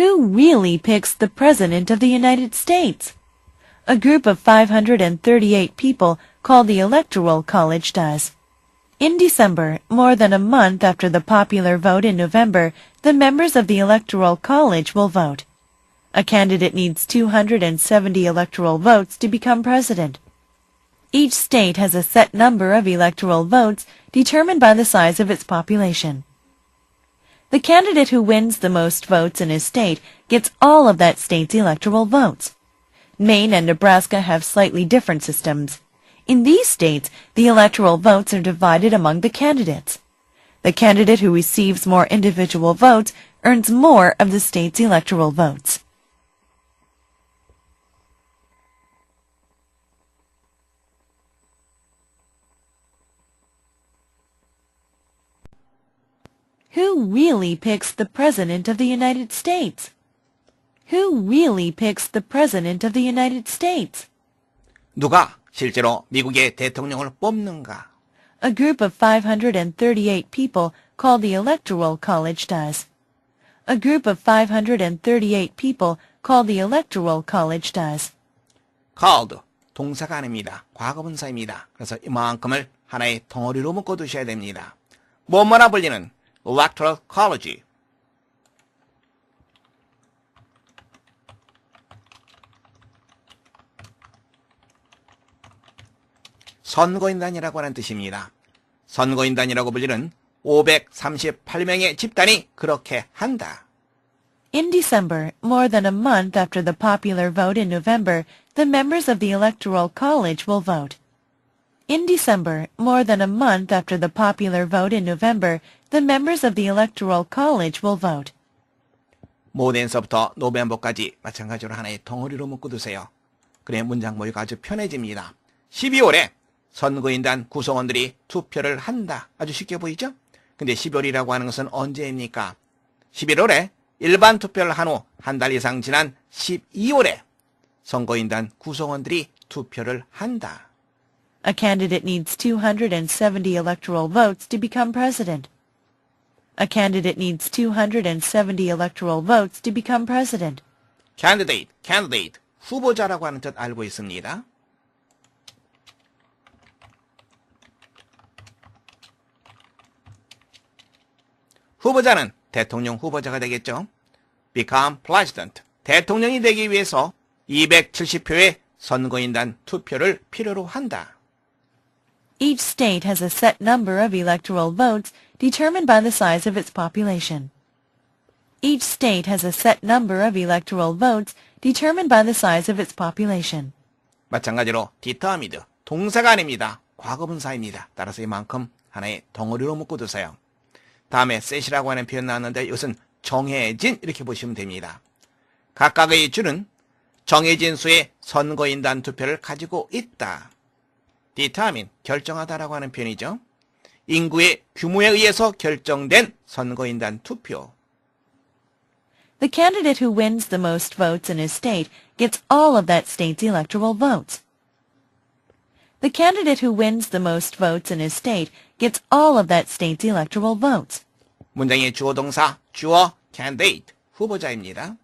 Who really picks the President of the United States? A group of 538 people called the Electoral College does. In December, more than a month after the popular vote in November, the members of the Electoral College will vote. A candidate needs 270 electoral votes to become president. Each state has a set number of electoral votes determined by the size of its population. The candidate who wins the most votes in his state gets all of that state's electoral votes. Maine and Nebraska have slightly different systems. In these states, the electoral votes are divided among the candidates. The candidate who receives more individual votes earns more of the state's electoral votes. Who really picks the President of the United States? Who really picks the President of the United States? 누가 실제로 미국의 대통령을 뽑는가? A group of 538 people called the Electoral College does. A group of 538 people called the Electoral College does. called 동사가 아닙니다. 과거분사입니다. 그래서 이만큼을 하나의 덩어리로 묶어두셔야 됩니다. 뭐뭐라 불리는 Electoral College. 선거인단이라고 하는 뜻입니다. 선거인단이라고 불리는 538명의 집단이 그렇게 한다. In December, more than a month after the popular vote in November, the members of the Electoral College will vote. In December, more than a month after the popular vote in November, the members of the Electoral College will vote. 모덴서부터 노벰버까지 마찬가지로 하나의 덩어리로 묶어두세요. 그래 문장 모의가 아주 편해집니다. 12월에 선거인단 구성원들이 투표를 한다. 아주 쉽게 보이죠? 근데 12월이라고 하는 것은 언제입니까? 11월에 일반 투표를 한 후 한 달 이상 지난 12월에 선거인단 구성원들이 투표를 한다. A candidate needs 270 electoral votes to become president. A candidate needs 270 electoral votes to become president. candidate, 후보자라고 하는 뜻 알고 있습니다. 후보자는 대통령 후보자가 되겠죠. become president, 대통령이 되기 위해서 270표의 선거인단 투표를 필요로 한다. Each state has a set number of electoral votes determined by the size of its population. Each state has a set number of electoral votes determined by the size of its population. 마찬가지로 determined, 동사가 아닙니다. 과거분사입니다. 따라서 이만큼 하나의 덩어리로 묶어두세요. 다음에 set이라고 하는 표현 나왔는데 이것은 정해진 이렇게 보시면 됩니다. 각각의 주는 정해진 수의 선거인단 투표를 가지고 있다. determine, 결정하다라고 하는 표현이죠. 인구의 규모에 의해서 결정된 선거인단 투표. The candidate who wins the most votes in his state gets all of that state's electoral votes. The candidate who wins the most votes in his state gets all of that state's electoral votes. 문장의 주어 동사, 주어 candidate, 후보자입니다.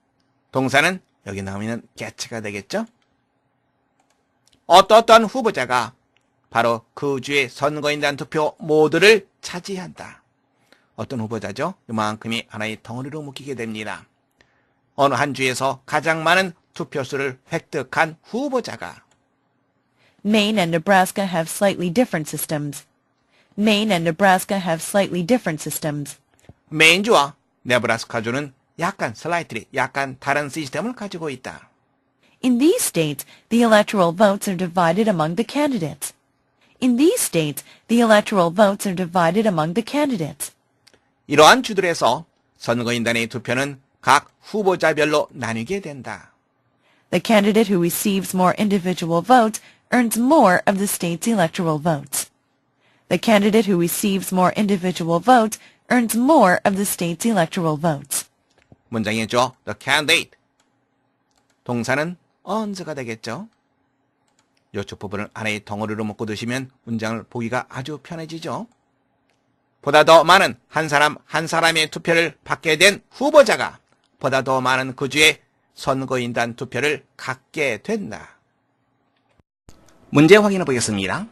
동사는 여기 나오면 get가 되겠죠. 어떠한 후보자가 바로 그 주의 선거인단 투표 모두를 차지한다. 어떤 후보자죠? 이만큼이 하나의 덩어리로 묶이게 됩니다. 어느 한 주에서 가장 많은 투표수를 획득한 후보자가 Maine and Nebraska have slightly different systems. Maine and Nebraska have slightly different systems. 메인주와 네브라스카주는 약간 다른 시스템을 가지고 있다. In these states, the electoral votes are divided among the candidates. In these states, the electoral votes are divided among the candidates. 이러한 주들에서 선거인단의 투표는 각 후보자별로 나뉘게 된다. The candidate who receives more individual votes earns more of the state's electoral votes. The candidate who receives more individual votes earns more of the state's electoral votes. 문장이죠. The candidate. 동사는 earns가 되겠죠. 이쪽 부분을 하나의 덩어리로 묶어두시면 문장을 보기가 아주 편해지죠. 보다 더 많은 한 사람의 투표를 받게 된 후보자가 보다 더 많은 그 주의 선거인단 투표를 갖게 된다. 문제 확인해 보겠습니다.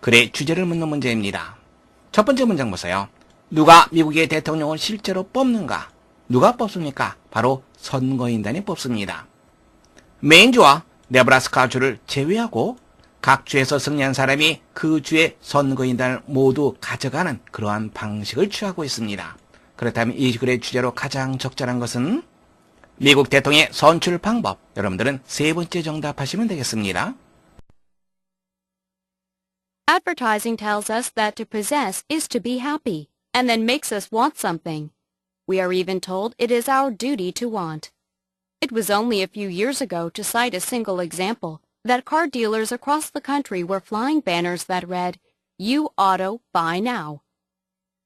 글의 주제를 묻는 문제입니다. 첫 번째 문장 보세요. 누가 미국의 대통령을 실제로 뽑는가? 누가 뽑습니까? 바로 선거인단이 뽑습니다. 메인주와 네브라스카 주를 제외하고 각 주에서 승리한 사람이 그 주의 선거인단을 모두 가져가는 그러한 방식을 취하고 있습니다. 그렇다면 이 글의 주제로 가장 적절한 것은 미국 대통령의 선출 방법. 여러분들은 세 번째 정답하시면 되겠습니다. Advertising tells us that to possess is to be happy, and then makes us want something. We are even told it is our duty to want. It was only a few years ago, to cite a single example, that car dealers across the country were flying banners that read, "You auto, buy now."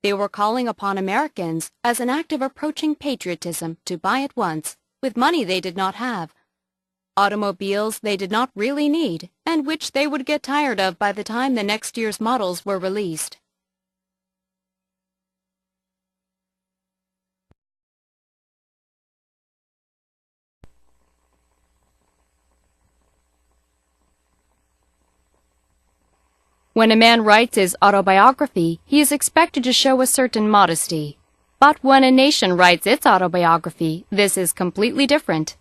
They were calling upon Americans as an act of approaching patriotism to buy at once, with money they did not have. Automobiles they did not really need, and which they would get tired of by the time the next year's models were released. When a man writes his autobiography, he is expected to show a certain modesty. But when a nation writes its autobiography, this is completely different.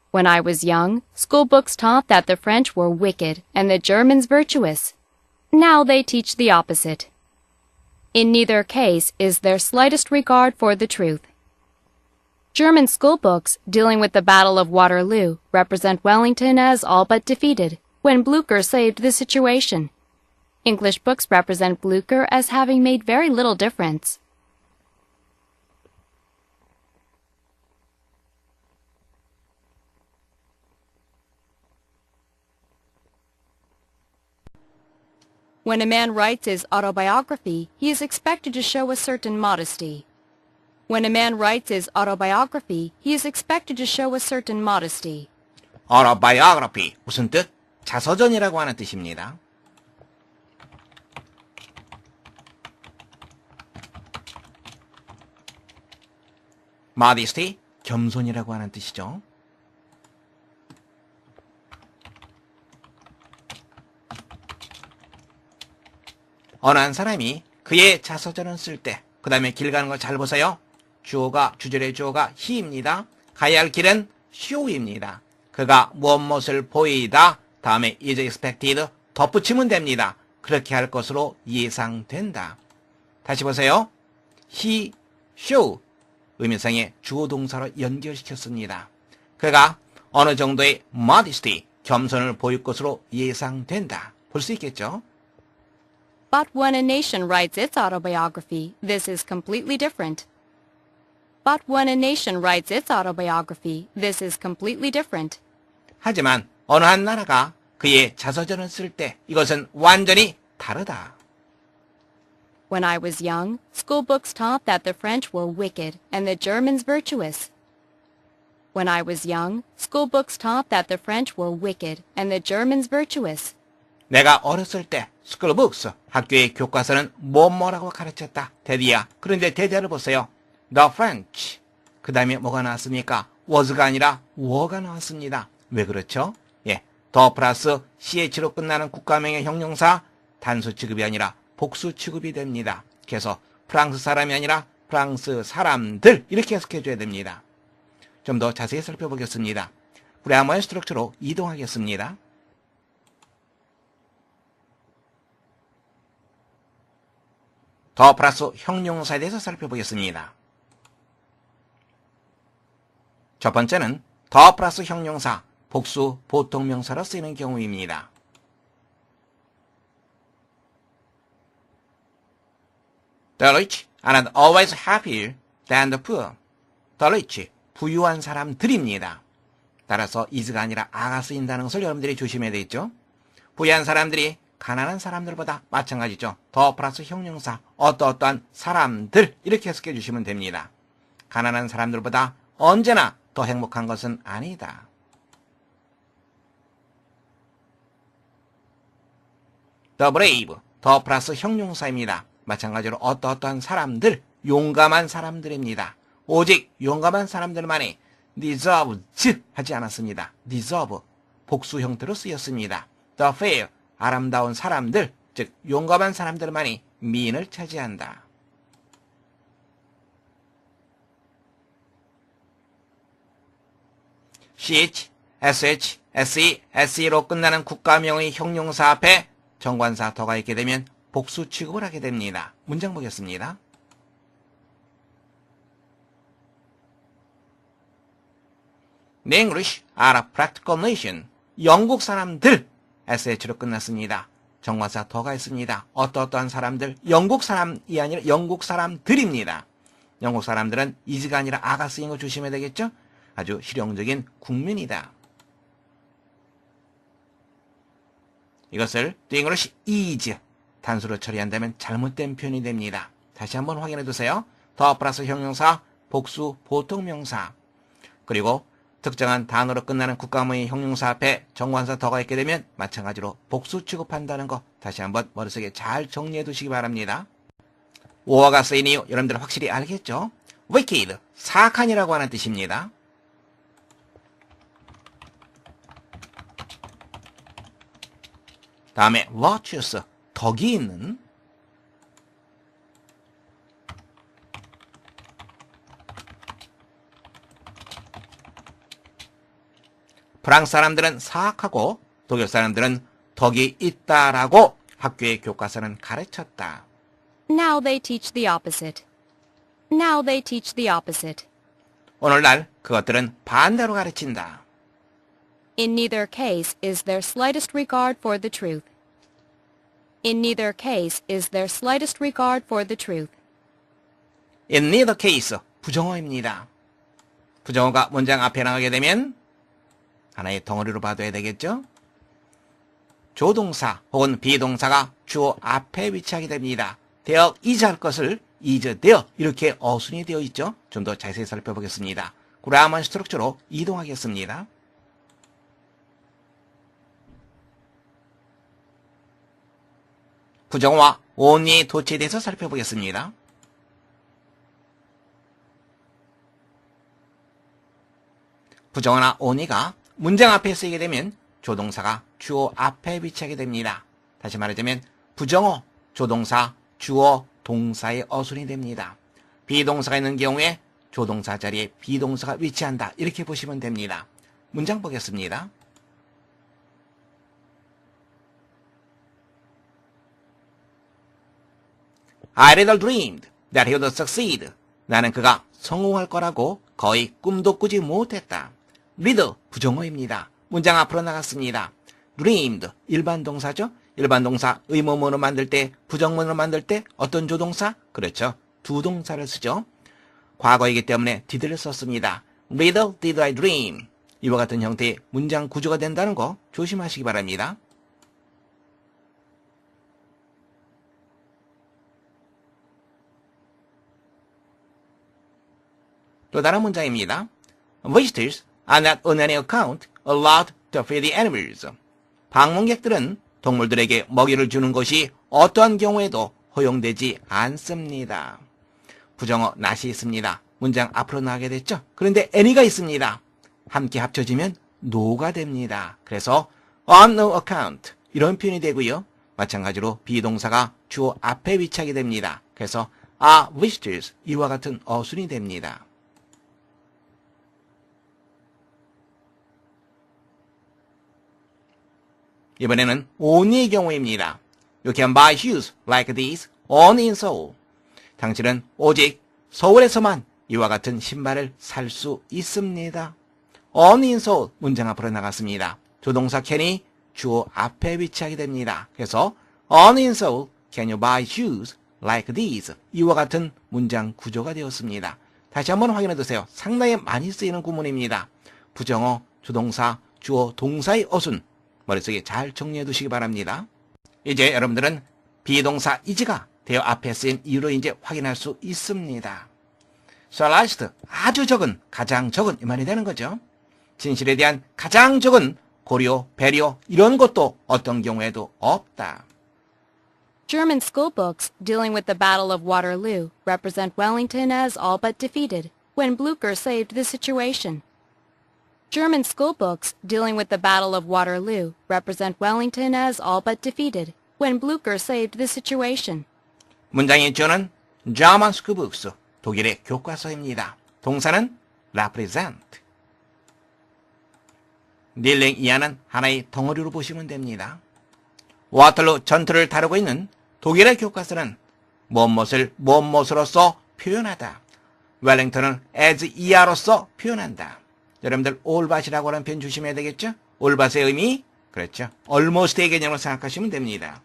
When I was young, school books taught that the French were wicked and the Germans virtuous. Now they teach the opposite. In neither case is there slightest regard for the truth. German school books dealing with the Battle of Waterloo represent Wellington as all but defeated, when Blucher saved the situation. English books represent Blucher as having made very little difference. When a man writes his autobiography, he is expected to show a certain modesty. When a man writes his autobiography, he is expected to show a certain modesty. autobiography 무슨 뜻? 자서전이라고 하는 뜻입니다. modesty, 겸손이라고 하는 뜻이죠. 어느 한 사람이 그의 자서전을 쓸 때, 그 다음에 길 가는 걸 잘 보세요. 주어가, 주절의 주어가 he입니다. 가야 할 길은 show입니다. 그가 무엇을 보이다, 다음에 is expected, 덧붙이면 됩니다. 그렇게 할 것으로 예상된다. 다시 보세요. he, show, 의미상의 주어 동사로 연결시켰습니다. 그가 어느 정도의 modesty, 겸손을 보일 것으로 예상된다. 볼 수 있겠죠? But when a nation writes its autobiography, this is completely different. But when a nation writes its autobiography, this is completely different. 하지만 어느 한 나라가 그의 자서전을 쓸 때 이것은 완전히 다르다. When I was young, school books taught that the French were wicked and the Germans virtuous. When I was young, school books taught that the French were wicked and the Germans virtuous. 내가 어렸을 때 스쿨북스, 학교의 교과서는 뭐라고 가르쳤다. 대디야. 그런데 대디를 보세요. The French. 그 다음에 뭐가 나왔습니까? was가 아니라 were가 나왔습니다. 왜 그렇죠? 예, the 플러스 ch로 끝나는 국가명의 형용사 단수 취급이 아니라 복수 취급이 됩니다. 그래서 프랑스 사람이 아니라 프랑스 사람들 이렇게 해석해줘야 됩니다. 좀 더 자세히 살펴보겠습니다. 그래머의 스트럭처로 이동하겠습니다. 더 플러스 형용사에 대해서 살펴보겠습니다. 첫 번째는 더 플러스 형용사, 복수 보통명사로 쓰이는 경우입니다. The rich are not always happier than the poor. The rich, 부유한 사람들입니다. 따라서 is가 아니라 a가 쓰인다는 것을 여러분들이 조심해야 되겠죠. 부유한 사람들이 가난한 사람들보다 마찬가지죠. 더 플러스 형용사, 어떠어떠한 사람들 이렇게 해석해 주시면 됩니다. 가난한 사람들보다 언제나 더 행복한 것은 아니다. The brave, 더 플러스 형용사입니다. 마찬가지로 어떠어떠한 사람들, 용감한 사람들입니다. 오직 용감한 사람들만이 deserves 하지 않았습니다. deserve 복수 형태로 쓰였습니다. the fair 아름다운 사람들, 즉 용감한 사람들만이 미인을 차지한다. ch, sh, se, se로 끝나는 국가명의 형용사 앞에 정관사 더가 있게 되면 복수 취급을 하게 됩니다. 문장 보겠습니다. The English are a practical nation. 영국 사람들 sh로 끝났습니다. 정관사 더가 있습니다. 어떠한 사람들, 영국 사람이 아니라 영국 사람들입니다. 영국 사람들은 is가 아니라 a가 쓰인 거 조심해야 되겠죠? 아주 실용적인 국민이다. 이것을 The English is 단수로 처리한다면 잘못된 표현이 됩니다. 다시 한번 확인해 두세요. 더 플러스 형용사, 복수 보통명사, 그리고 특정한 단어로 끝나는 국가문의 형용사 앞에 정관사 더가 있게 되면 마찬가지로 복수 취급한다는 거 다시 한번 머릿속에 잘 정리해 두시기 바랍니다. 오어가 쓰인 이유 여러분들 확실히 알겠죠? wicked, 사악한이라고 하는 뜻입니다. 다음에 virtuous, 덕이 있는. 프랑스 사람들은 사악하고 독일 사람들은 덕이 있다라고 학교의 교과서는 가르쳤다. Now they teach the opposite. Now they teach the opposite. 오늘날 그것들은 반대로 가르친다. In neither case is there slightest regard for the truth. In neither case is there slightest regard for the truth. In neither case, 부정어입니다. 부정어가 문장 앞에 나가게 되면 하나의 덩어리로 봐둬야 되겠죠? 조동사 혹은 비동사가 주어 앞에 위치하게 됩니다. 되어 is 할 것을 is 되어 이렇게 어순이 되어 있죠? 좀 더 자세히 살펴보겠습니다. 그라먼 스트럭처로 이동하겠습니다. 부정어와 only의 도치에 대해서 살펴보겠습니다. 부정어나 only가 문장 앞에 쓰이게 되면 조동사가 주어 앞에 위치하게 됩니다. 다시 말하자면 부정어, 조동사, 주어, 동사의 어순이 됩니다. 비동사가 있는 경우에 조동사 자리에 비동사가 위치한다. 이렇게 보시면 됩니다. 문장 보겠습니다. I little dreamed that he would succeed. 나는 그가 성공할 거라고 거의 꿈도 꾸지 못했다. little 부정어입니다. 문장 앞으로 나갔습니다. dreamed 일반 동사죠. 일반 동사 의문문으로 만들 때, 부정문으로 만들 때 어떤 조동사? 그렇죠. 두 동사를 쓰죠. 과거이기 때문에 did를 썼습니다. little did I dream. 이와 같은 형태의 문장 구조가 된다는 거 조심하시기 바랍니다. 또 다른 문장입니다. Visitors are not on any account allowed to feed the animals. 방문객들은 동물들에게 먹이를 주는 것이 어떠한 경우에도 허용되지 않습니다. 부정어 not이 있습니다. 문장 앞으로 나가게 됐죠? 그런데 any가 있습니다. 함께 합쳐지면 no가 됩니다. 그래서 on no account 이런 표현이 되고요. 마찬가지로 비동사가 주어 앞에 위치하게 됩니다. 그래서 are visitors 이와 같은 어순이 됩니다. 이번에는 only의 경우입니다. You can buy shoes like these only in Seoul. 당신은 오직 서울에서만 이와 같은 신발을 살 수 있습니다. only in Seoul 문장 앞으로 나갔습니다. 조동사 can이 주어 앞에 위치하게 됩니다. 그래서 only in Seoul can you buy shoes like these 이와 같은 문장 구조가 되었습니다. 다시 한번 확인해 두세요. 상당히 많이 쓰이는 구문입니다. 부정어, 조동사, 주어, 동사의 어순 머릿속에 잘 정리해 두시기 바랍니다. 이제 여러분들은 비동사 is가 대어 앞에 쓰인 이유로 이제 확인할 수 있습니다. slightest 아주 적은, 가장 적은 이 말이 되는 거죠. 진실에 대한 가장 적은 고려, 배려 이런 것도 어떤 경우에도 없다. German school books dealing with the Battle of Waterloo represent Wellington as all but defeated. when Blücher saved the situation. German school books dealing with the Battle of Waterloo represent Wellington as all but defeated when Blücher saved the situation. 문장의 주어는 German school books, 독일의 교과서입니다. 동사는 represent. 닐링 이하는 하나의 덩어리로 보시면 됩니다. 와털루 전투를 다루고 있는 독일의 교과서는 무엇을 무엇으로서 표현하다. 웰링턴은 as 이하로서 표현한다. 여러분들 올밭이라고 하는 표현 조심해야 되겠죠? 올밭의 의미, 그렇죠. almost의 개념으로 생각하시면 됩니다.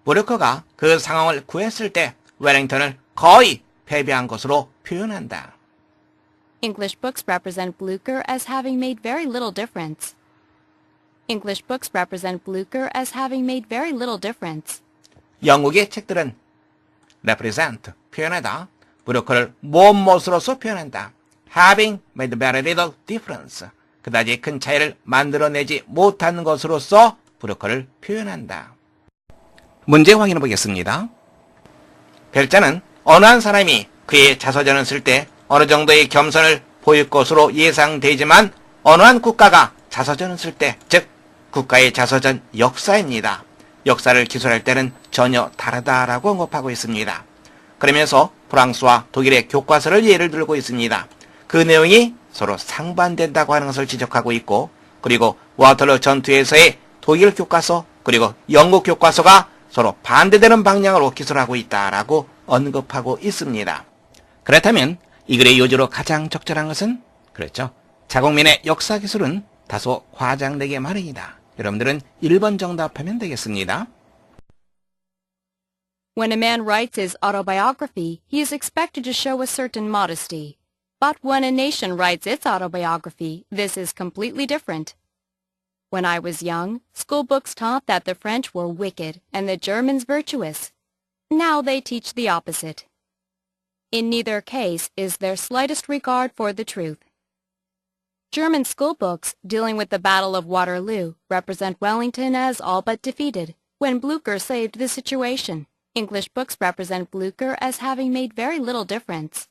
브루커가 그 상황을 구했을 때 웰링턴을 거의 패배한 것으로 표현한다. English books represent Blücher as having made very little difference. English books represent Blücher as having made very little difference. 영국의 책들은 represent, 표현하다. 브루커를 무엇으로서 표현한다. having made very little difference. 그다지 큰 차이를 만들어내지 못하는 것으로서 브루커를 표현한다. 문제 확인해 보겠습니다. 별자는 어느 한 사람이 그의 자서전을 쓸 때 어느 정도의 겸손을 보일 것으로 예상되지만 어느 한 국가가 자서전을 쓸 때, 즉 국가의 자서전 역사입니다. 역사를 기술할 때는 전혀 다르다라고 언급하고 있습니다. 그러면서 프랑스와 독일의 교과서를 예를 들고 있습니다. 그 내용이 서로 상반된다고 하는 것을 지적하고 있고, 그리고 와털루 전투에서의 독일 교과서 그리고 영국 교과서가 서로 반대되는 방향으로 기술하고 있다라고 언급하고 있습니다. 그렇다면 이 글의 요지로 가장 적절한 것은, 그렇죠, 자국민의 역사 기술은 다소 과장되게 마련이다. 여러분들은 1번 정답하면 되겠습니다. When a man writes his autobiography, he is expected to show a certain modesty. But when a nation writes its autobiography, this is completely different. When I was young, school books taught that the French were wicked and the Germans virtuous. Now they teach the opposite. In neither case is there slightest regard for the truth. German school books dealing with the Battle of Waterloo represent Wellington as all but defeated when Blücher saved the situation. English books represent Blücher as having made very little difference.